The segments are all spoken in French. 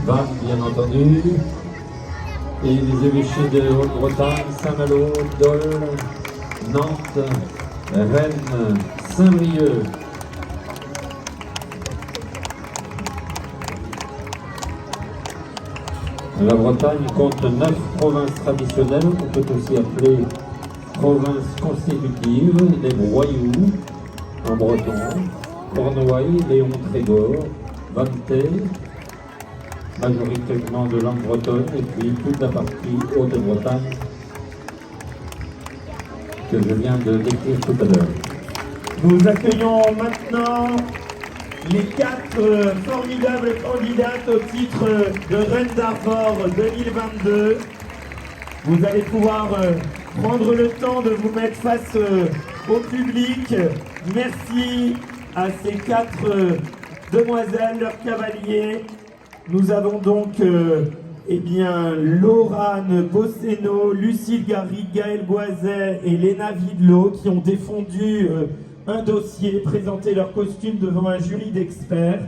Vannes, bien entendu. Et les évêchés de Haute-Bretagne, Saint-Malo, Dole, Nantes, Rennes, Saint-Brieuc. La Bretagne compte 9 provinces traditionnelles, on peut aussi appeler provinces constitutives, les Broyous en breton, Cornouailles, Léon Trégor, Vanté, majoritairement de langue bretonne, et puis toute la partie Haute-Bretagne que je viens de décrire tout à l'heure. Nous accueillons maintenant les 4 formidables candidates au titre de Reine d'Arvor 2022. Vous allez pouvoir prendre le temps de vous mettre face au public. Merci à ces 4 demoiselles, leurs cavaliers. Nous avons donc Laurane Bosseno, Lucille Garrigue, Gaël Boiset et Léna Vidlot qui ont défendu un dossier, présenté leur costume devant un jury d'experts.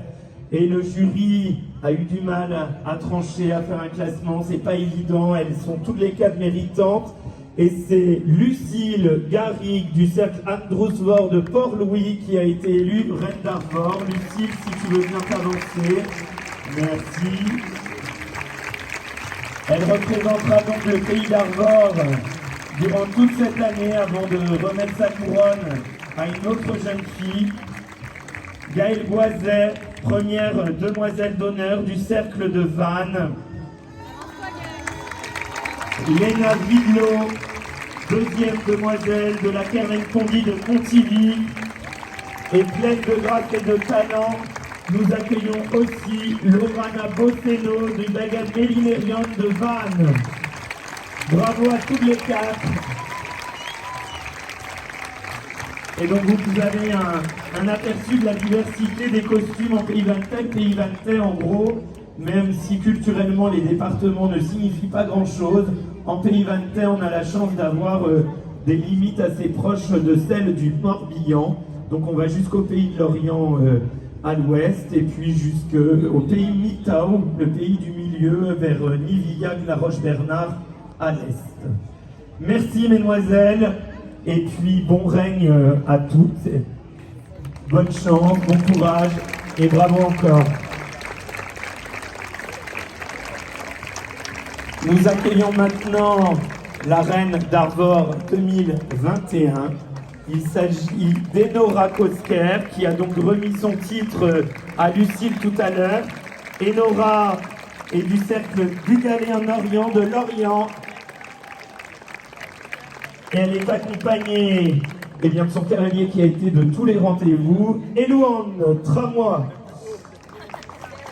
Et le jury a eu du mal à trancher, à faire un classement. C'est pas évident, elles sont toutes les 4 méritantes. Et c'est Lucille Garrigue du cercle Andrewsvor de Port-Louis qui a été élue Reine d'Arvor. Lucille, si tu veux bien t'avancer. Merci. Elle représentera donc le pays d'Arvor durant toute cette année avant de remettre sa couronne à une autre jeune fille. Gaëlle Boiset, première demoiselle d'honneur du cercle de Vannes. Léna Vidlot, deuxième demoiselle de la Kermen-Condy de Pontivy. Et pleine de grâce et de talent, nous accueillons aussi Lorana Bosseno du Bagad Mélinérion de Vannes. Bravo à toutes les 4. Et donc vous avez un aperçu de la diversité des costumes en Pays Vantais. Pays Vantais, en gros, même si culturellement les départements ne signifient pas grand-chose, en Pays Vantais, on a la chance d'avoir des limites assez proches de celles du Morbihan. Donc on va jusqu'au Pays de l'Orient à l'ouest, et puis jusqu'au pays Mitau, le pays du milieu, vers Nivillac, La Roche-Bernard à l'est. Merci mesdemoiselles. Et puis, bon règne à toutes. Bonne chance, bon courage et bravo encore. Nous accueillons maintenant la Reine d'Arvor 2021. Il s'agit d'Enora Kosker qui a donc remis son titre à Lucille tout à l'heure. Enora est du cercle du Galéen-Orient de Lorient. Et elle est accompagnée de son cavalier qui a été de tous les rendez-vous, Elouane Tramois.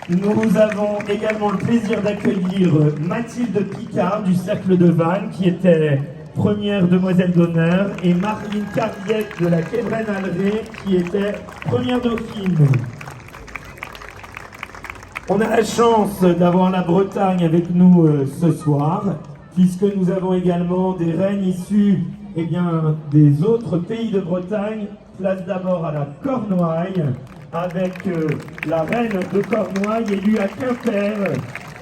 Nous avons également le plaisir d'accueillir Mathilde Picard du cercle de Vannes qui était première demoiselle d'honneur et Marline Carriette de la Québraine-Alré qui était première dauphine. On a la chance d'avoir la Bretagne avec nous ce soir, puisque nous avons également des reines issues des autres pays de Bretagne. Place d'abord à la Cornouaille, avec la reine de Cornouaille élue à Quimper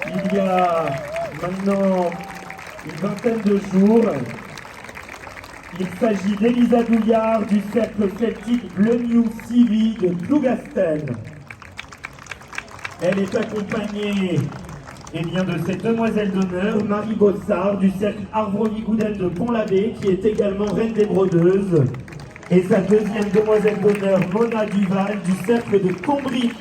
il y a maintenant une vingtaine de jours. Il s'agit d'Elisa Douillard du cercle celtique Bleu New Civi de Plougastel. Elle est accompagnée de cette demoiselle d'honneur, Marie Bossard, du cercle Arvroni-Goudel de Pont-l'Abbé, qui est également reine des brodeuses, et sa deuxième demoiselle d'honneur, Mona Duval, du cercle de Combrit.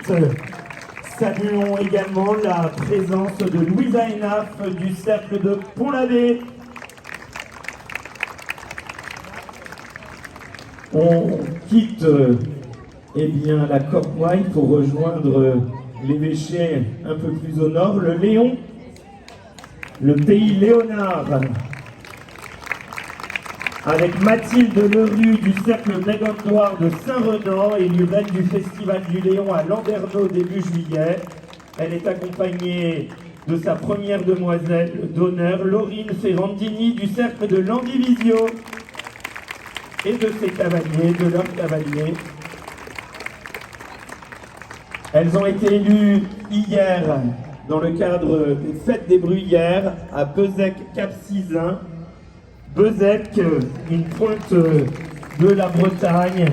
Saluons également la présence de Louisa Enaf, du cercle de Pont-l'Abbé. On quitte la Cornouaille pour rejoindre l'évêché un peu plus au nord, le Léon, le pays Léonard, avec Mathilde Lerue du cercle Mégandoire de Saint-Renan, élue reine du Festival du Léon à Landerneau début juillet. Elle est accompagnée de sa première demoiselle d'honneur, Laurine Ferrandini du cercle de Landivisio, et de ses cavaliers, de leurs cavaliers. Elles ont été élues hier dans le cadre des Fêtes des Bruyères à Bezec-Cap-Sizun. Bezec, une pointe de la Bretagne.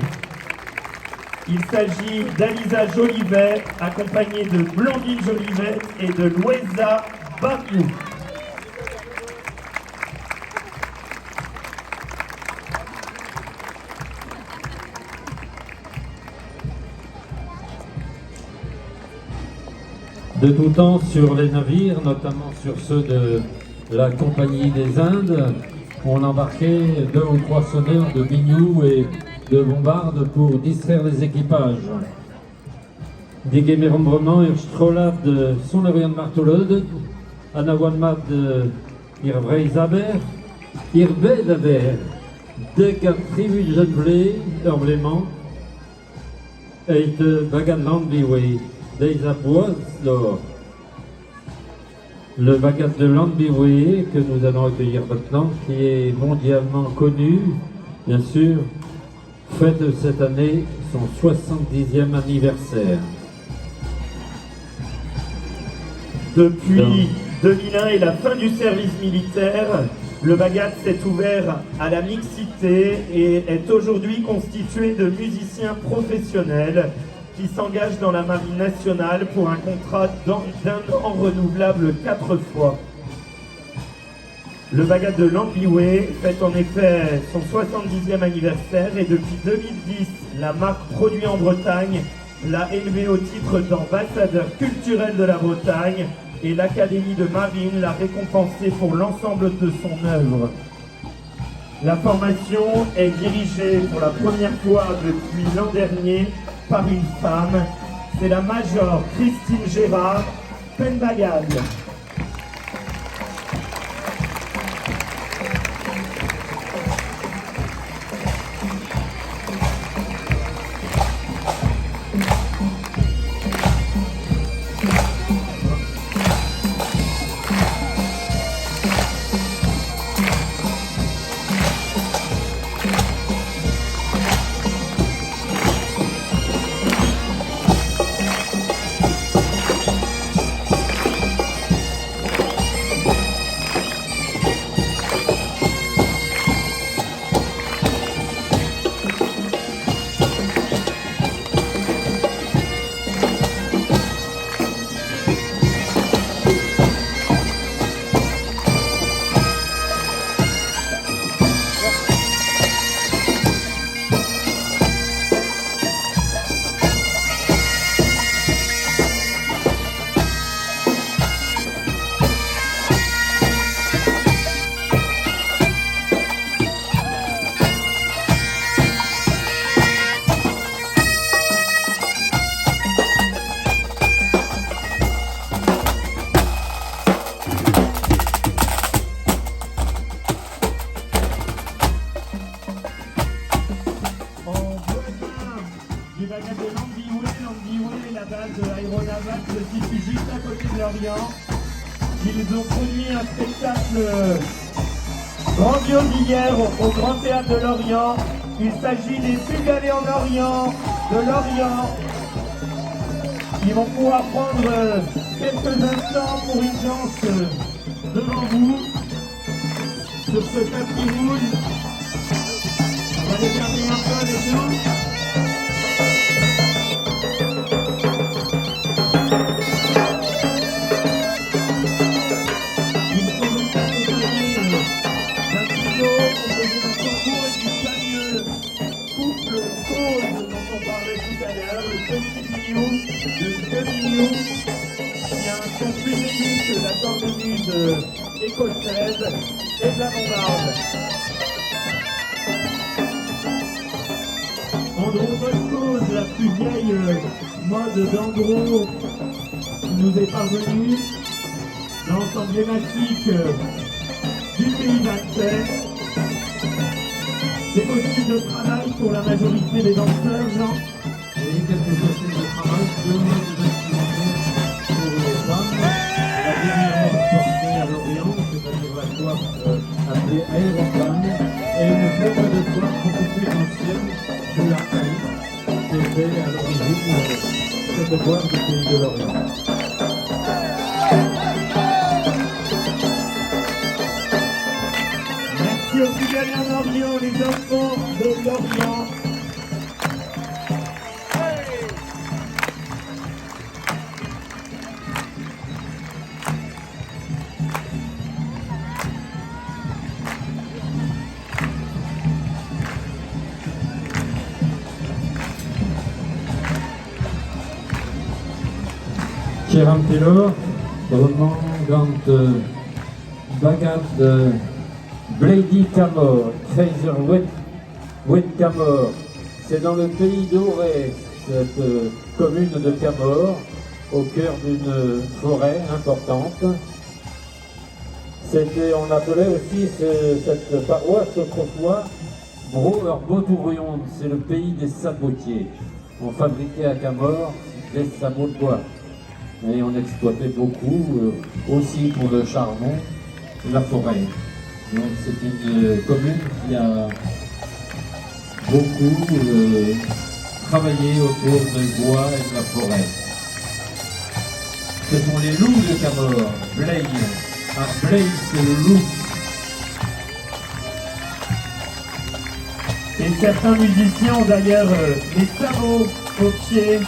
Il s'agit d'Alisa Jolivet, accompagnée de Blandine Jolivet et de Louisa Bariou. De tout temps sur les navires, notamment sur ceux de la Compagnie des Indes, on embarquait 2 ou 3 sonneurs de biniou et de bombardes pour distraire les équipages. Die Gemerombrement ir strolad Sonerian Martolode, Anawanmad ir Vreisaber, ir Bedaber, dek a tribu de blé, emblément, et Bagan Landbiway. Le bagage de Landbiway que nous allons accueillir maintenant, qui est mondialement connu, bien sûr, fête cette année son 70e anniversaire. Depuis 2001 et la fin du service militaire, le Bagat s'est ouvert à la mixité et est aujourd'hui constitué de musiciens professionnels qui s'engage dans la Marine nationale pour un contrat d'un an renouvelable 4 fois. Le Bagat de Landbiway fête en effet son 70e anniversaire et depuis 2010, la marque Produit en Bretagne l'a élevé au titre d'ambassadeur culturel de la Bretagne et l'Académie de Marine l'a récompensé pour l'ensemble de son œuvre. La formation est dirigée pour la première fois depuis l'an dernier par une femme, c'est la Major Christine Gérard Penbagad. Du Bagat de Landbiway, la base aéronavale se situe juste à côté de Lorient. Ils ont produit un spectacle grandiose hier au Grand Théâtre de Lorient. Il s'agit des Sugalais en Orient, de Lorient. Ils vont pouvoir prendre quelques instants pour une danse devant vous sur ce tapis rouge. On va les garder un peu avec nous. Il y a un son plus aigu que la cornemuse écossaise et de la bombarde. Andro, la plus vieille mode d'Andro qui nous est parvenue, danse emblématique du pays d'Alsace. Des costumes de travail pour la majorité des danseurs, Jean. Et quelques costumes de travail, 2 modes de vestimentaire pour les femmes. La dernière portée à Lorient, c'est-à-dire la coiffe appelée aéroplane, et une forme de coiffe beaucoup plus ancienne de la haïe, qui était à l'origine cette coiffe du pays de Lorient. Lorient, les enfants de Lorient. Kieran Taylor, Romangant Bagad Blady Camor, Kaiser Wet Camor. C'est dans le pays d'Auray, cette commune de Camor, au cœur d'une forêt importante. On appelait aussi cette paroisse autrefois Bro-Botourion, c'est le pays des sabotiers. On fabriquait à Camor des sabots de bois. Et on exploitait beaucoup, aussi pour le charbon, la forêt. Donc c'est une commune qui a beaucoup travaillé autour du bois et de la forêt. Ce sont les loups de Camor, Blaye. Ah, Blaye c'est le loup. Et certains musiciens ont d'ailleurs des sabots aux pieds.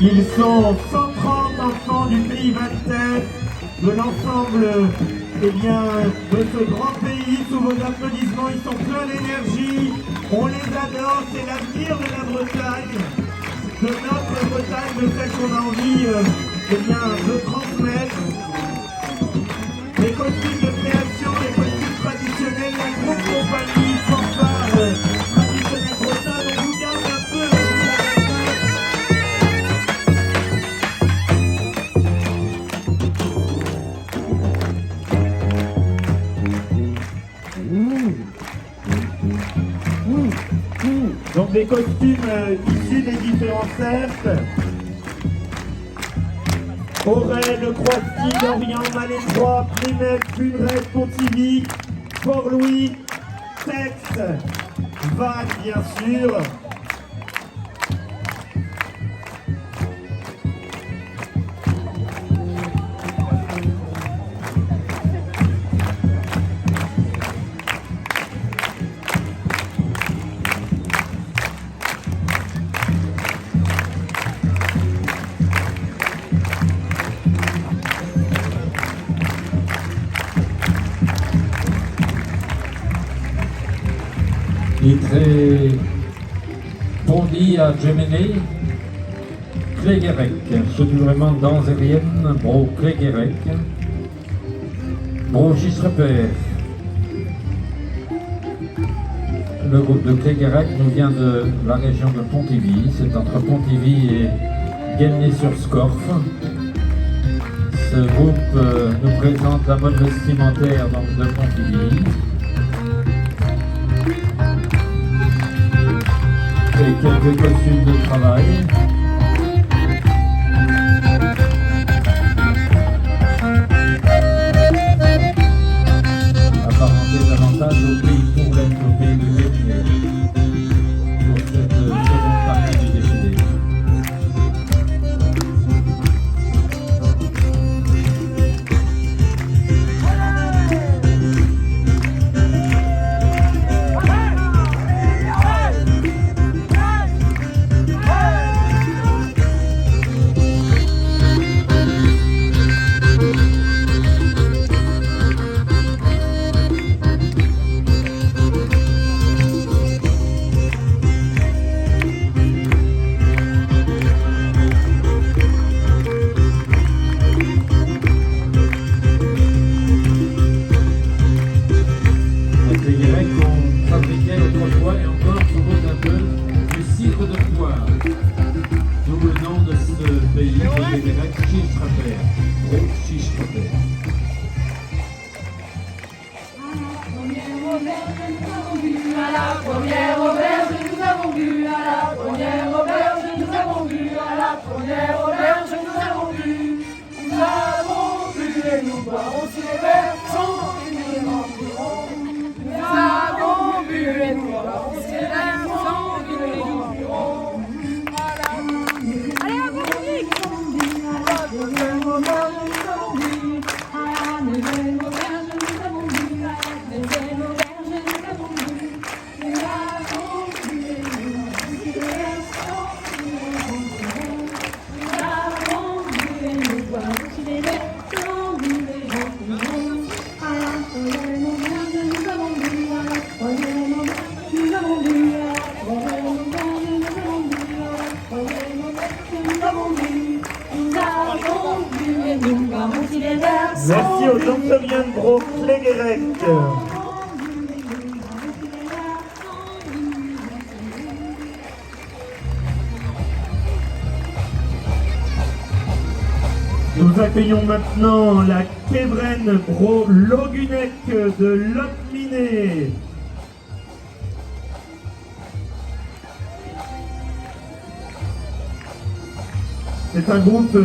Ils sont 130 enfants du pays Valtais, de l'ensemble de ce grand pays. Sous vos applaudissements, ils sont pleins d'énergie. On les adore, c'est l'avenir de la Bretagne, de notre Bretagne, de celle qu'on a envie de transmettre. Les costumes de création, les costumes traditionnels, la grosse compagnie, fanfare traditionnelle bretonne, on vous garde un peu. Donc des costumes issus des différents cercles. Auray, Le Croisic, Lorient, Malétroit, Plénès, Funès, Pontivy, Port-Louis, Tex, Vannes bien sûr. Litré Pondy à Géméné, Cléguérec, vraiment d'Anzérienne, Bro Cléguérec, Bro Gisrepère. Le groupe de Cléguérec nous vient de la région de Pontivy, c'est entre Pontivy et Guelmey-sur-Scorff. Ce groupe nous présente la mode vestimentaire de Pontivy. Et quelques costumes de travail. Apparenté davantage au pays pour l'être au pays de Guelmey pour cette seconde partie du défilé. À la première auberge, nous avons bu. À la première auberge, nous avons bu. À la première auberge, nous avons bu. Nous avons bu et nous boirons si les verres sont et nous les remplirons. Nous avons bu et nous boirons si les verres sont et nous les remplirons. Allez, à vous, Monique! À la première auberge, nous avons bu. À la deuxième auberge, nous avons bu. À la deuxième auberge, nous avons bu. Nous avons bu et nous boirons si les verres sont et nous les remplirons. Nous avons bu et nous boirons si les verres sont et nous les remplirons. À la troisième auberge, nous avons bu. À la troisième auberge, nous avons bu. À la troisième auberge, nous avons bu. À la troisième auberge, nous avons bu. Nous avons bu et nous boirons si les verres sont. Merci aux Antoniens de Bro, Cléguérec. Nous accueillons maintenant la Kevren Bro Logunec de Lopminé. C'est un groupe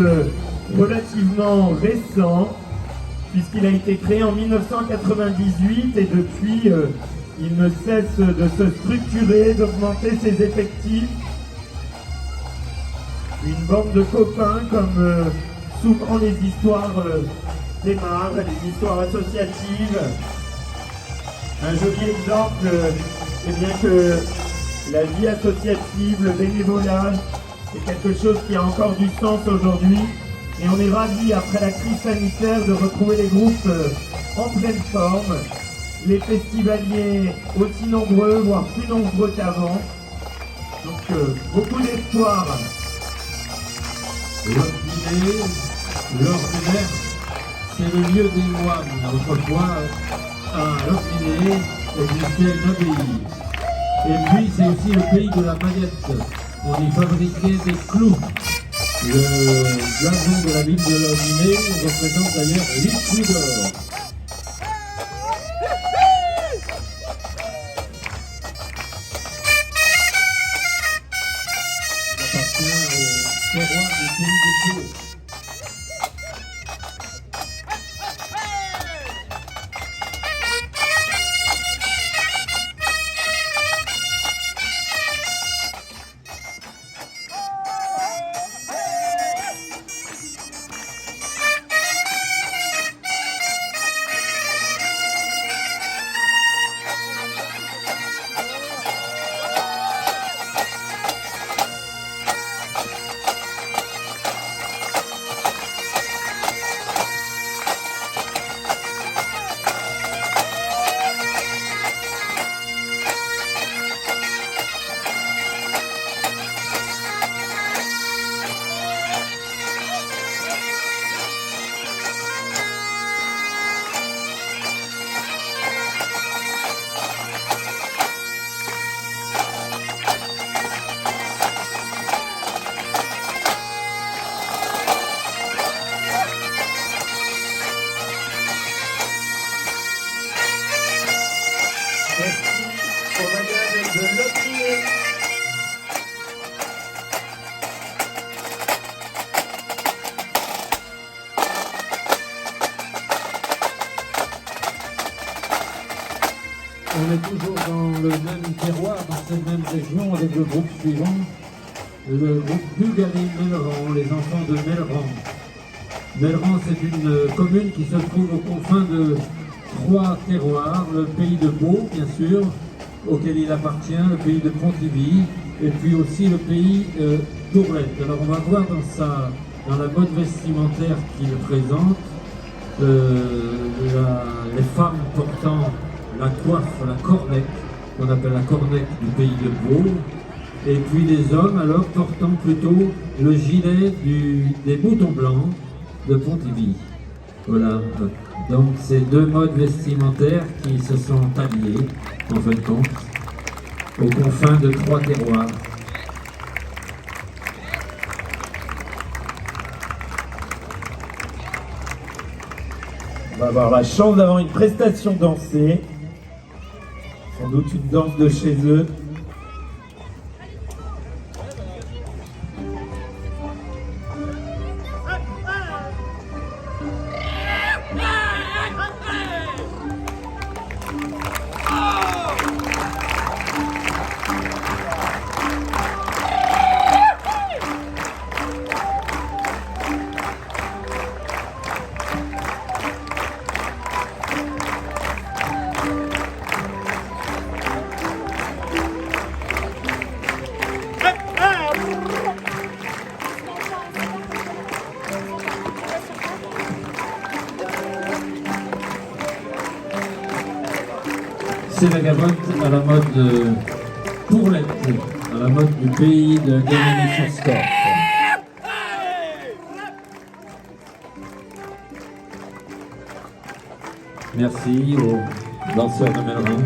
relativement récent, puisqu'il a été créé en 1998 et depuis, il ne cesse de se structurer, d'augmenter ses effectifs. Une bande de copains, comme souvent les histoires démarrent, les histoires associatives. Un joli exemple, c'est bien que la vie associative, le bénévolat, c'est quelque chose qui a encore du sens aujourd'hui. Et on est ravis, après la crise sanitaire, de retrouver les groupes en pleine forme. Les festivaliers aussi nombreux, voire plus nombreux qu'avant. Donc beaucoup d'espoir. Lopminé, l'ordinaire, c'est le lieu des moines. Autrefois, à Lopminé existait une abbaye. Et puis, c'est aussi le pays de la baguette. On y fabriquait des clous. Le blason de la ville de Lopminé représente d'ailleurs 8 clous d'or. Il appartient au terroir du pays de Pau. On est toujours dans le même terroir, dans cette même région, avec le groupe suivant, le groupe Bugali-Melleran, les enfants de Melleran. Melleran, c'est une commune qui se trouve aux confins de 3 terroirs, le pays de Pau, bien sûr, auquel il appartient, le pays de Pontivy, et puis aussi le pays d'Ourlette. Alors on va voir dans la mode vestimentaire qu'il présente, les femmes portant la coiffe, la cornette, qu'on appelle la cornette du pays de Pau, et puis les hommes alors portant plutôt le gilet des boutons blancs de Pontivy. Voilà, donc ces deux modes vestimentaires qui se sont alliés, en fin de compte, aux confins de 3 terroirs. On va avoir la chance d'avoir une prestation dansée. Sans doute une danse de chez eux. C'est la gavotte à la mode Pourlette, à la mode du pays de Guémené-sur-Scorff. Merci aux danseurs de Mellerin.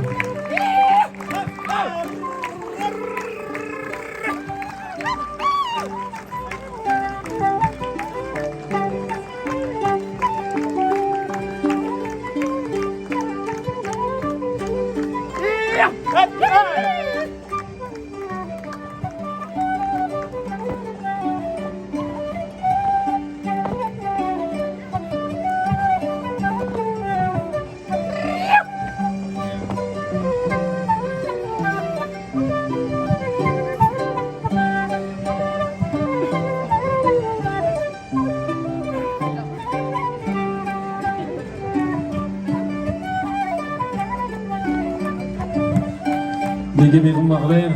Les Guéméron Marler,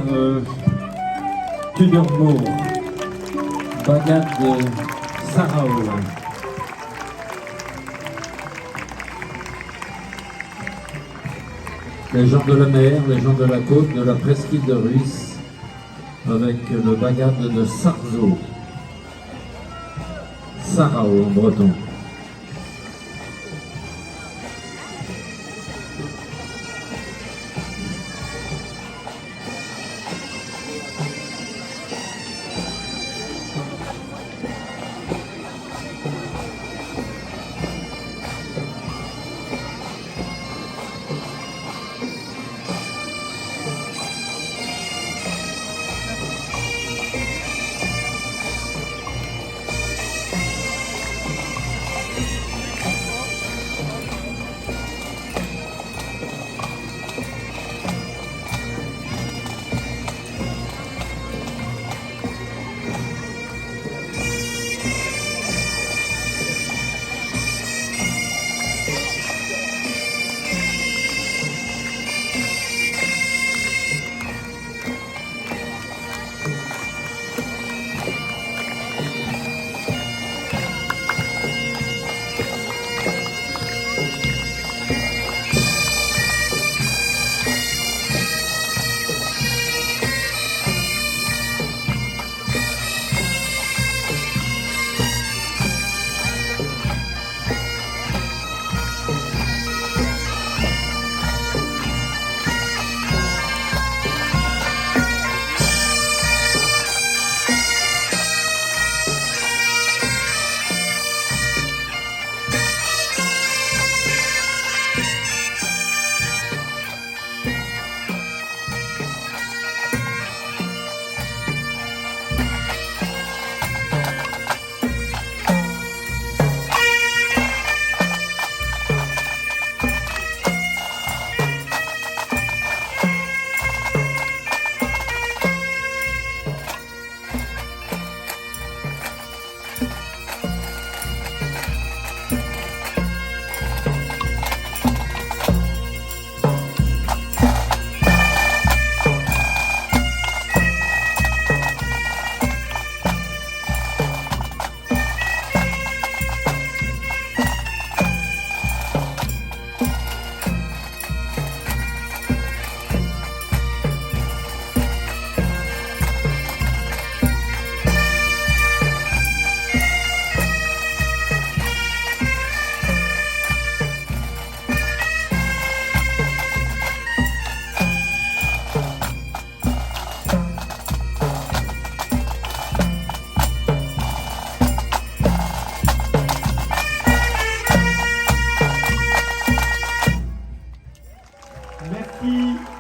Tudormour, Bagad de Sarao. Les gens de la mer, les gens de la côte, de la presqu'île de Ruisse, avec le Bagad de Sarzeau. Sarao en breton.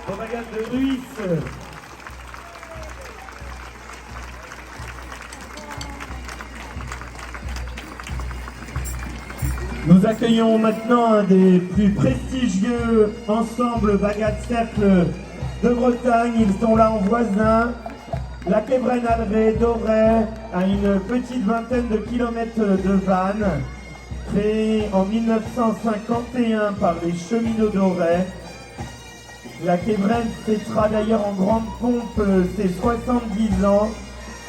au bagage de Ruisse. Nous accueillons maintenant un des plus prestigieux ensembles Bagad Cercle de Bretagne. Ils sont là en voisin. La Quévren-Alré d'Auray, à une petite vingtaine de kilomètres de Vannes, créée en 1951 par les cheminots d'Auray. La Quévren fêtera d'ailleurs en grande pompe ses 70 ans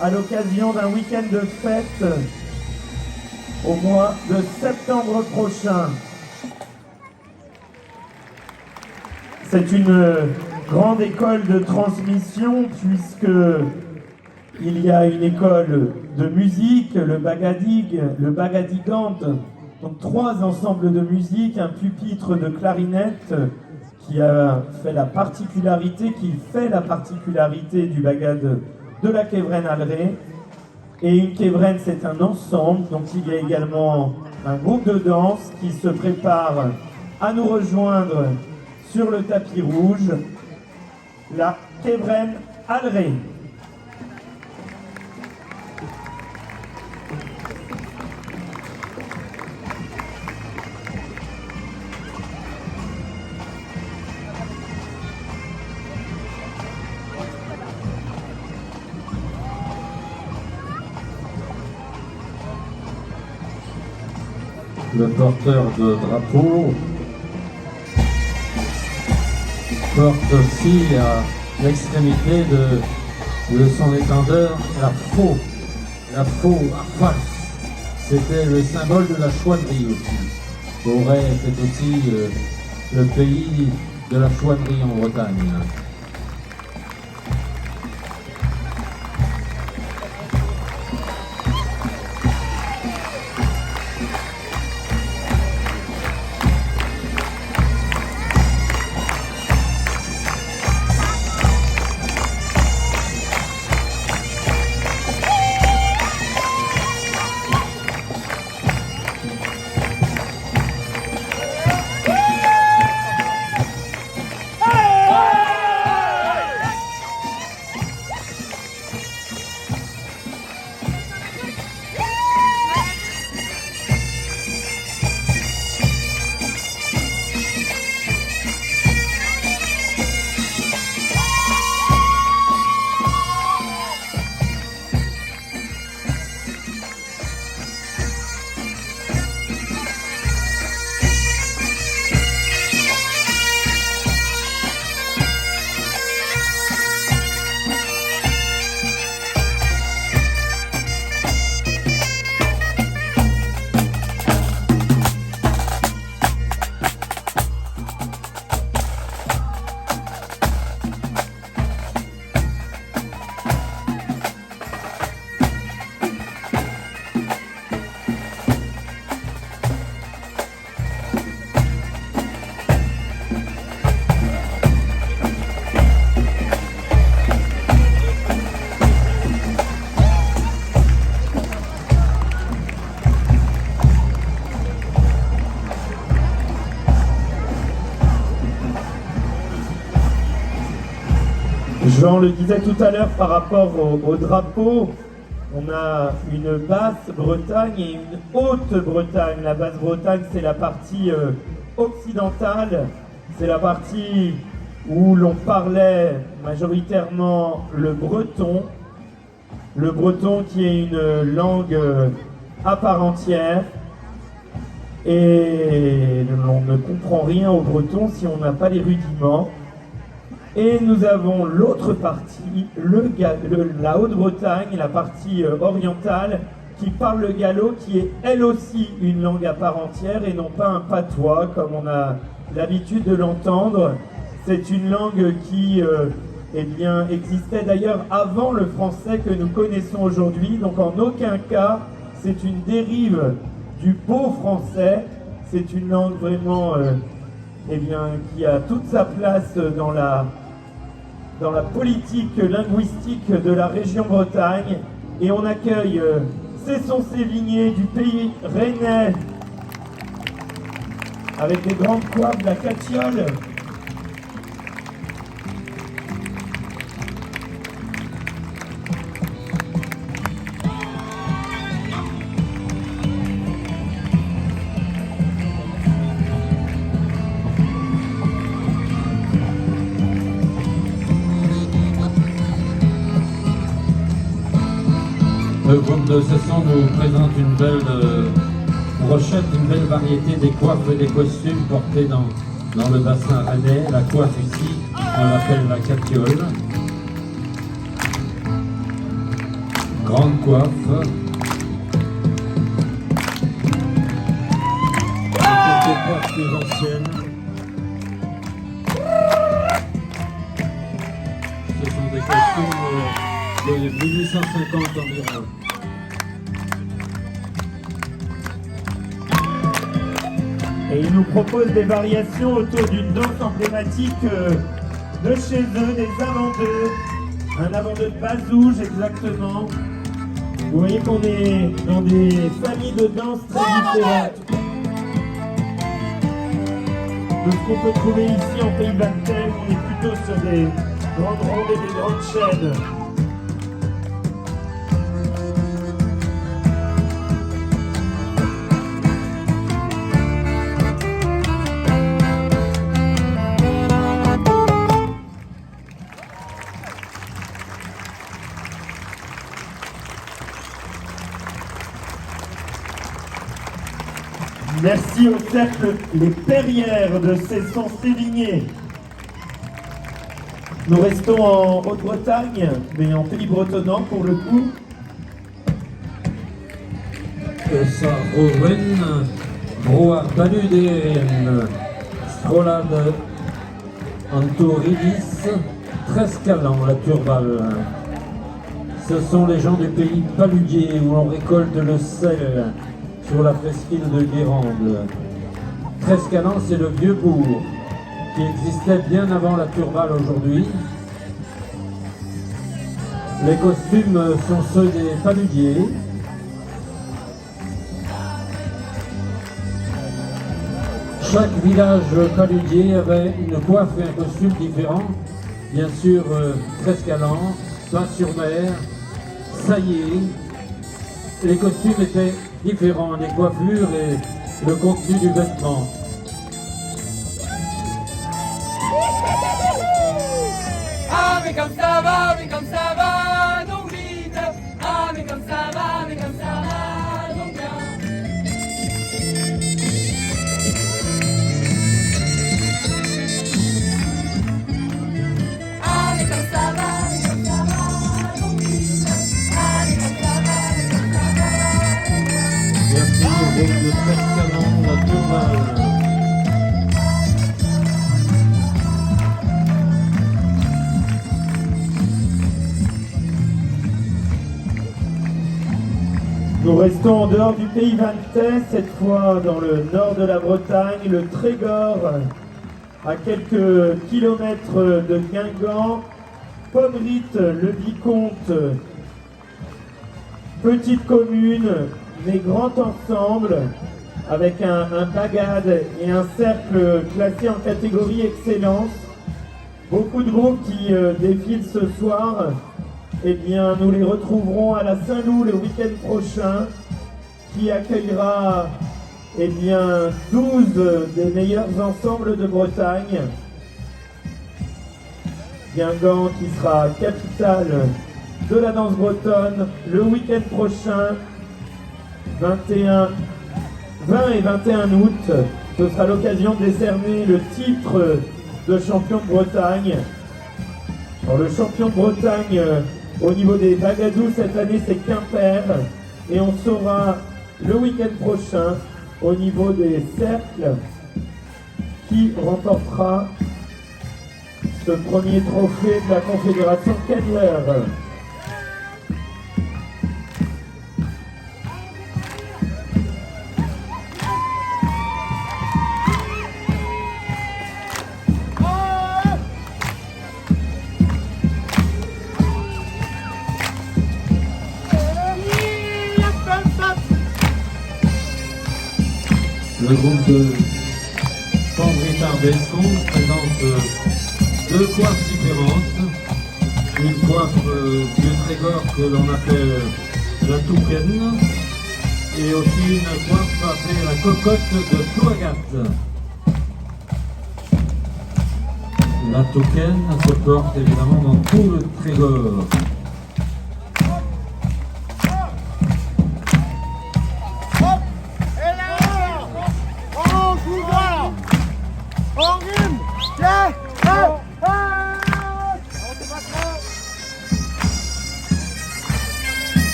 à l'occasion d'un week-end de fête au mois de septembre prochain. C'est une grande école de transmission puisque il y a une école de musique, le Bagadig, le Bagadigant, donc 3 ensembles de musique, un pupitre de clarinette qui fait la particularité du Bagad de la Quévren-Alré. Et une Quévren, c'est un ensemble, donc il y a également un groupe de danse qui se prépare à nous rejoindre sur le tapis rouge, la Quévren-Alré. Le porteur de drapeau porte aussi à l'extrémité de son étendard la faux Arfas. C'était le symbole de la chouannerie aussi. Auray était aussi le pays de la chouannerie en Bretagne. Jean le disait tout à l'heure par rapport au drapeau, on a une Basse-Bretagne et une Haute-Bretagne. La Basse-Bretagne, c'est la partie occidentale, c'est la partie où l'on parlait majoritairement le breton qui est une langue à part entière. Et on ne comprend rien au breton si on n'a pas les rudiments. Et nous avons l'autre partie, la Haute-Bretagne, la partie orientale, qui parle le gallo, qui est elle aussi une langue à part entière et non pas un patois comme on a l'habitude de l'entendre. C'est une langue qui existait d'ailleurs avant le français que nous connaissons aujourd'hui, donc en aucun cas c'est une dérive du beau français. C'est une langue vraiment qui a toute sa place dans la politique linguistique de la région Bretagne. Et on accueille Cesson Sévigné du pays rennais avec des grandes coiffes, la catiole. Le groupe de Cesson nous présente une belle brochette, une belle variété des coiffes et des costumes portés dans le bassin rennais. La coiffe ici, on l'appelle la capiole. Grande coiffe. Quelques coiffes plus anciennes. Ce sont des costumes de 1850 environ. Et ils nous proposent des variations autour d'une danse emblématique de chez eux, des avant-deux. Un avant-deux de Bazouge exactement. Vous voyez qu'on est dans des familles de danse très différentes de ce qu'on peut trouver ici en Pays Bactel. On est plutôt sur des grandes rondes et des grandes chaînes. Merci au cercle Les Perrières de Cesson-Sévigné. Nous restons en Haute-Bretagne, mais en pays bretonnant pour le coup. Sa roven, broar baludéen, strolade antoridis, trescalan, la turbale. Ce sont les gens du pays paludier où l'on récolte le sel sur la presqu'île de Guérande. Trescalan, c'est le vieux bourg qui existait bien avant la turbale aujourd'hui. Les costumes sont ceux des paludiers. Chaque village paludier avait une coiffe et un costume différent. Bien sûr, Trescalan, Pas-sur-Mer, Saillé. Les costumes étaient différents, les coiffures et le contenu du vêtement. Ah mais comme ça va donc vite. Ah mais comme ça va donc bien. Ah mais comme ça va donc vite. Ah mais comme ça va. Merci au groupe de Trescalan, la turbale. Nous restons en dehors du pays valtais, cette fois dans le nord de la Bretagne, le Trégor, à quelques kilomètres de Guingamp. Pommerit, le Vicomte, petite commune, mais grand ensemble, avec un bagade et un cercle classé en catégorie excellence. Beaucoup de groupes qui défilent ce soir. Eh bien, nous les retrouverons à la Saint-Loup le week-end prochain, qui accueillera eh bien, 12 des meilleurs ensembles de Bretagne. Guingamp qui sera capitale de la danse bretonne le week-end prochain, 20 et 21 août. Ce sera l'occasion de décerner le titre de champion de Bretagne. Alors, le champion de Bretagne au niveau des bagadous cette année, c'est Quimper, et on saura le week-end prochain au niveau des cercles qui remportera ce premier trophée de la Confédération Keller. Le groupe de Pambritard-Bescon présente deux coiffes différentes. Une coiffe du Trégor que l'on appelle la toucaine et aussi une coiffe appelée la cocotte de Plouagat. La toucaine se porte évidemment dans tout le Trégor.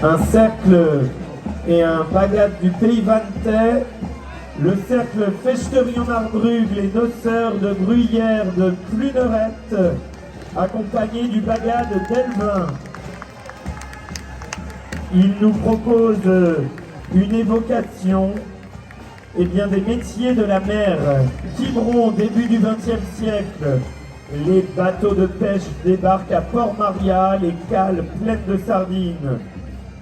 un cercle et un bagad du Pays Vantais, le cercle Fechterion-Arbrug, les noceurs de Bruyères de Plunerette, accompagné du bagad d'Elvin. Il nous propose une évocation des métiers de la mer. Quiberon, début du XXe siècle, les bateaux de pêche débarquent à Port-Maria, les cales pleines de sardines.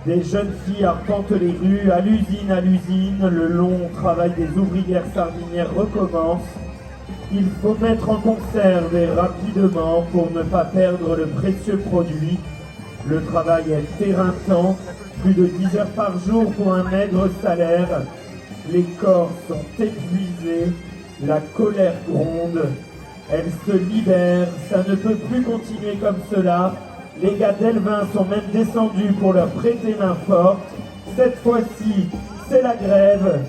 Des jeunes filles arpentent les rues, à l'usine, le long travail des ouvrières sardinières recommence. Il faut mettre en conserve et rapidement pour ne pas perdre le précieux produit. Le travail est éreintant, plus de 10 heures par jour pour un maigre salaire. Les corps sont épuisés, la colère gronde, elle se libère, ça ne peut plus continuer comme cela. Les gars d'Elvin sont même descendus pour leur prêter main forte. Cette fois-ci, c'est la grève,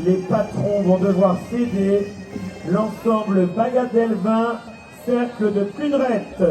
les patrons vont devoir céder. L'ensemble Bagad d'Elvin, cercle de Plunerette.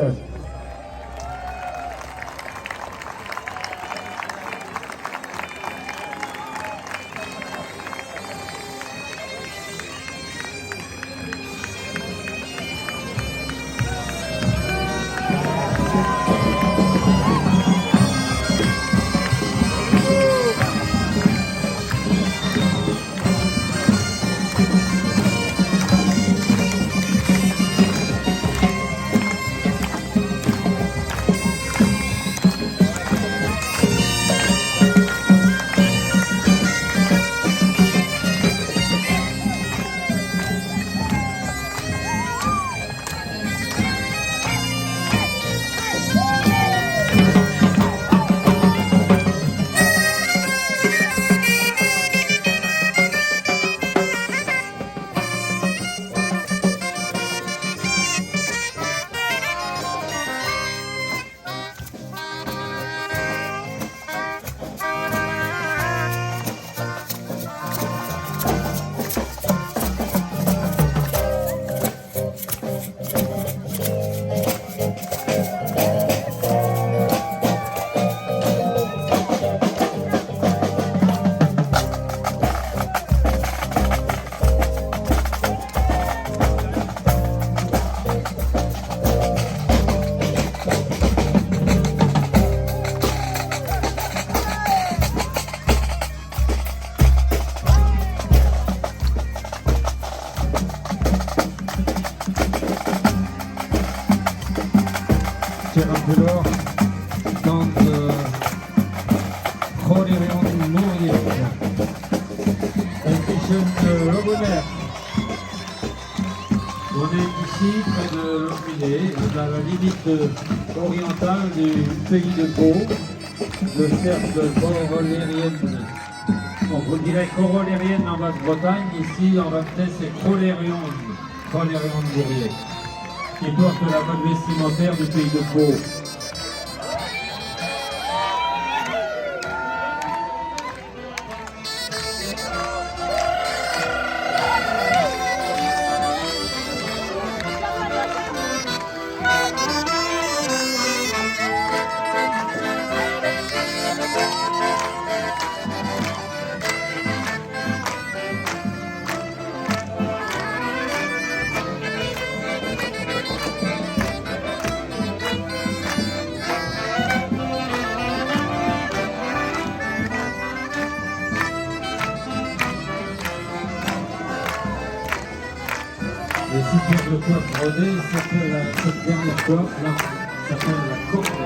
Terrampelor dans Rolerion Mourier. Intuition Rogomer. On est ici près de Longminet, à la limite orientale du pays de Pau, le cercle corolérienne. On dirait corolérienne en Basse-Bretagne, ici en Vantais c'est Rolerion de Mourier, qui porte la mode vestimentaire du pays de Pau. Les systèmes de coiffe rodée, cette dernière coiffe, là, s'appelle la cornette.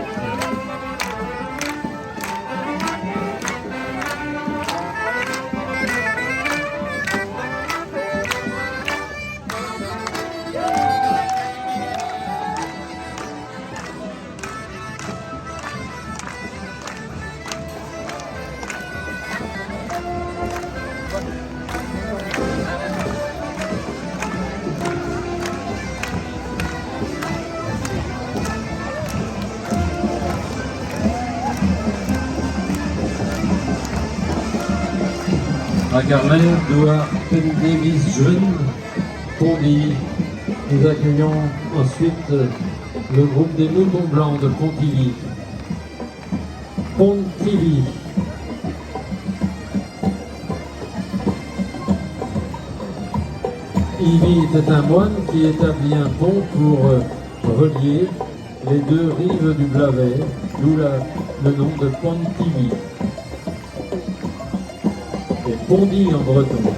À Carmel, Douar, Penn Davis, Jeune, Pondy. Nous accueillons ensuite le groupe des Moutons Blancs de Pontivy. Pontivy. Ivy était un moine qui établit un pont pour relier les deux rives du Blavet, d'où le nom de Pontivy. Et Pondy en breton.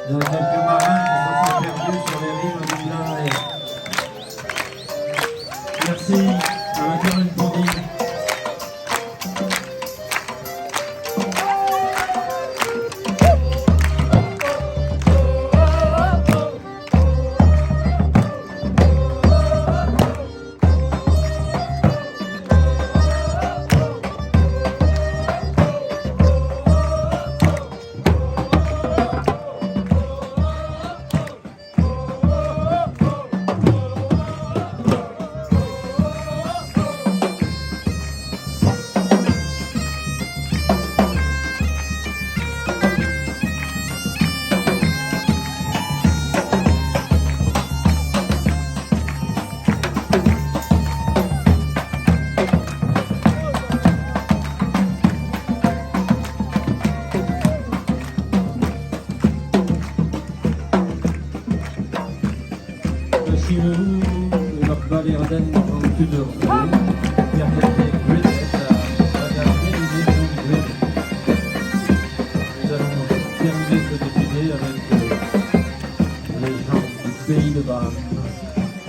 Il y a quelques marins qui se sont perdus sur les rives du Blavet. Merci à la commune Pondy.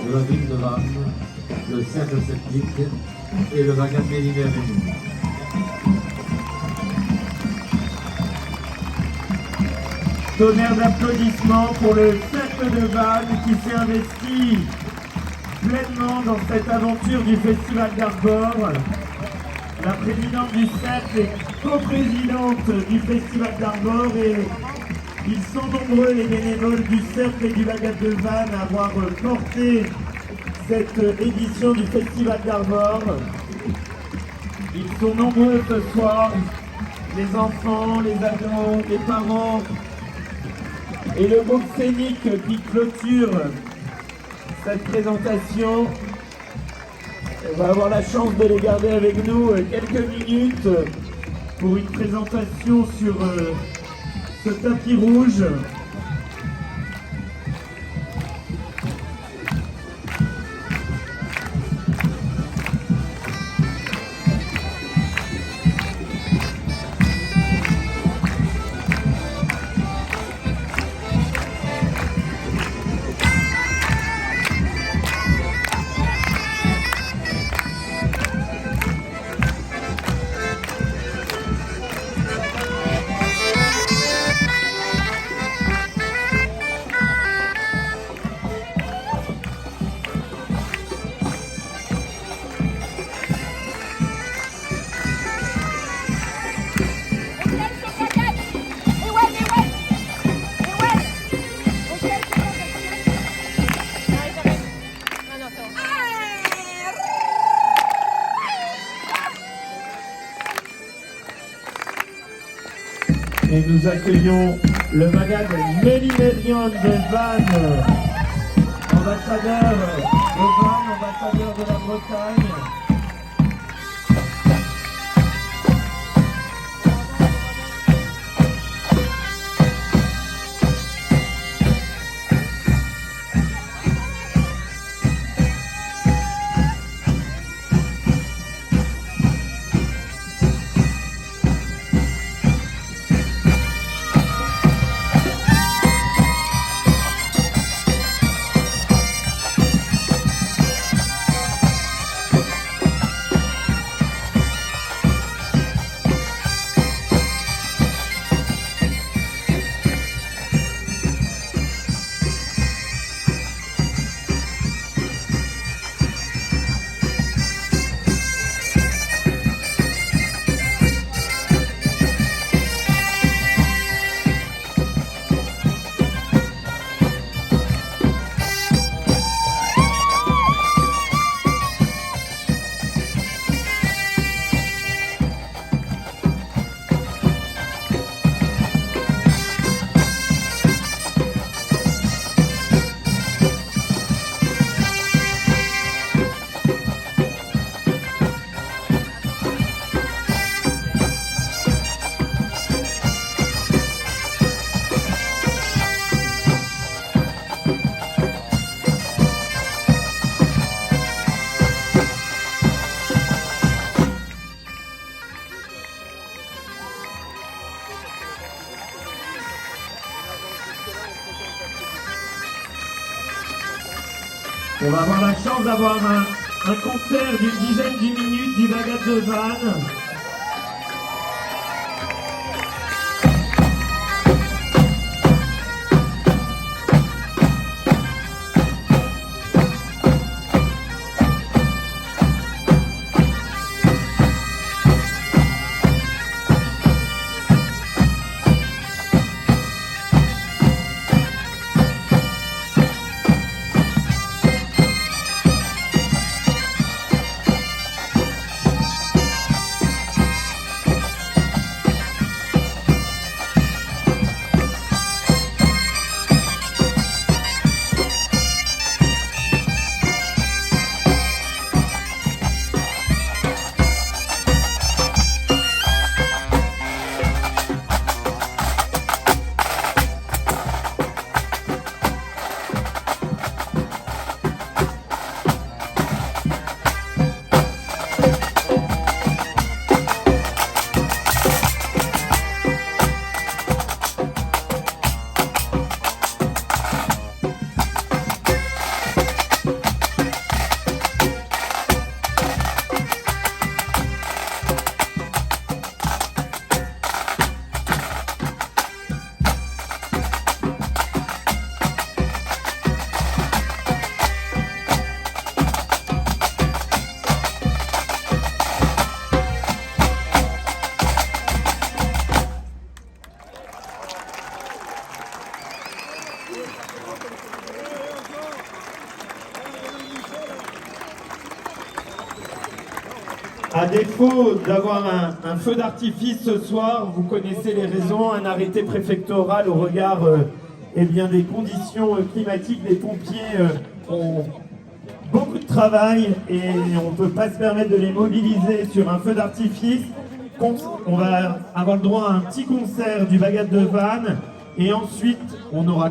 De la ville de Vannes, le cercle sceptique et le Vagabond d'hiver. Tonnerre d'applaudissements pour le cercle de Vannes qui s'est investi pleinement dans cette aventure du Festival d'Arbore. La présidente du cercle est coprésidente du Festival d'Arbore et ils sont nombreux les bénévoles du cercle et du Vagabond de Vannes à avoir porté cette édition du Festival d'Arbore. Ils sont nombreux ce soir, les enfants, les ados, les parents et le groupe scénique qui clôture cette présentation. On va avoir la chance de les garder avec nous quelques minutes pour une présentation sur ce tapis rouge. Et nous accueillons le Magad Mélimérion de Vannes, ambassadeur de Vannes, ambassadeur de la Bretagne. On va avoir la chance d'avoir un concert d'une dizaine de minutes du Bagad de Vannes. À défaut d'avoir un feu d'artifice ce soir, vous connaissez les raisons, un arrêté préfectoral au regard des conditions climatiques. Les pompiers ont beaucoup de travail et on ne peut pas se permettre de les mobiliser sur un feu d'artifice. On va avoir le droit à un petit concert du Bagad de Vannes et ensuite on aura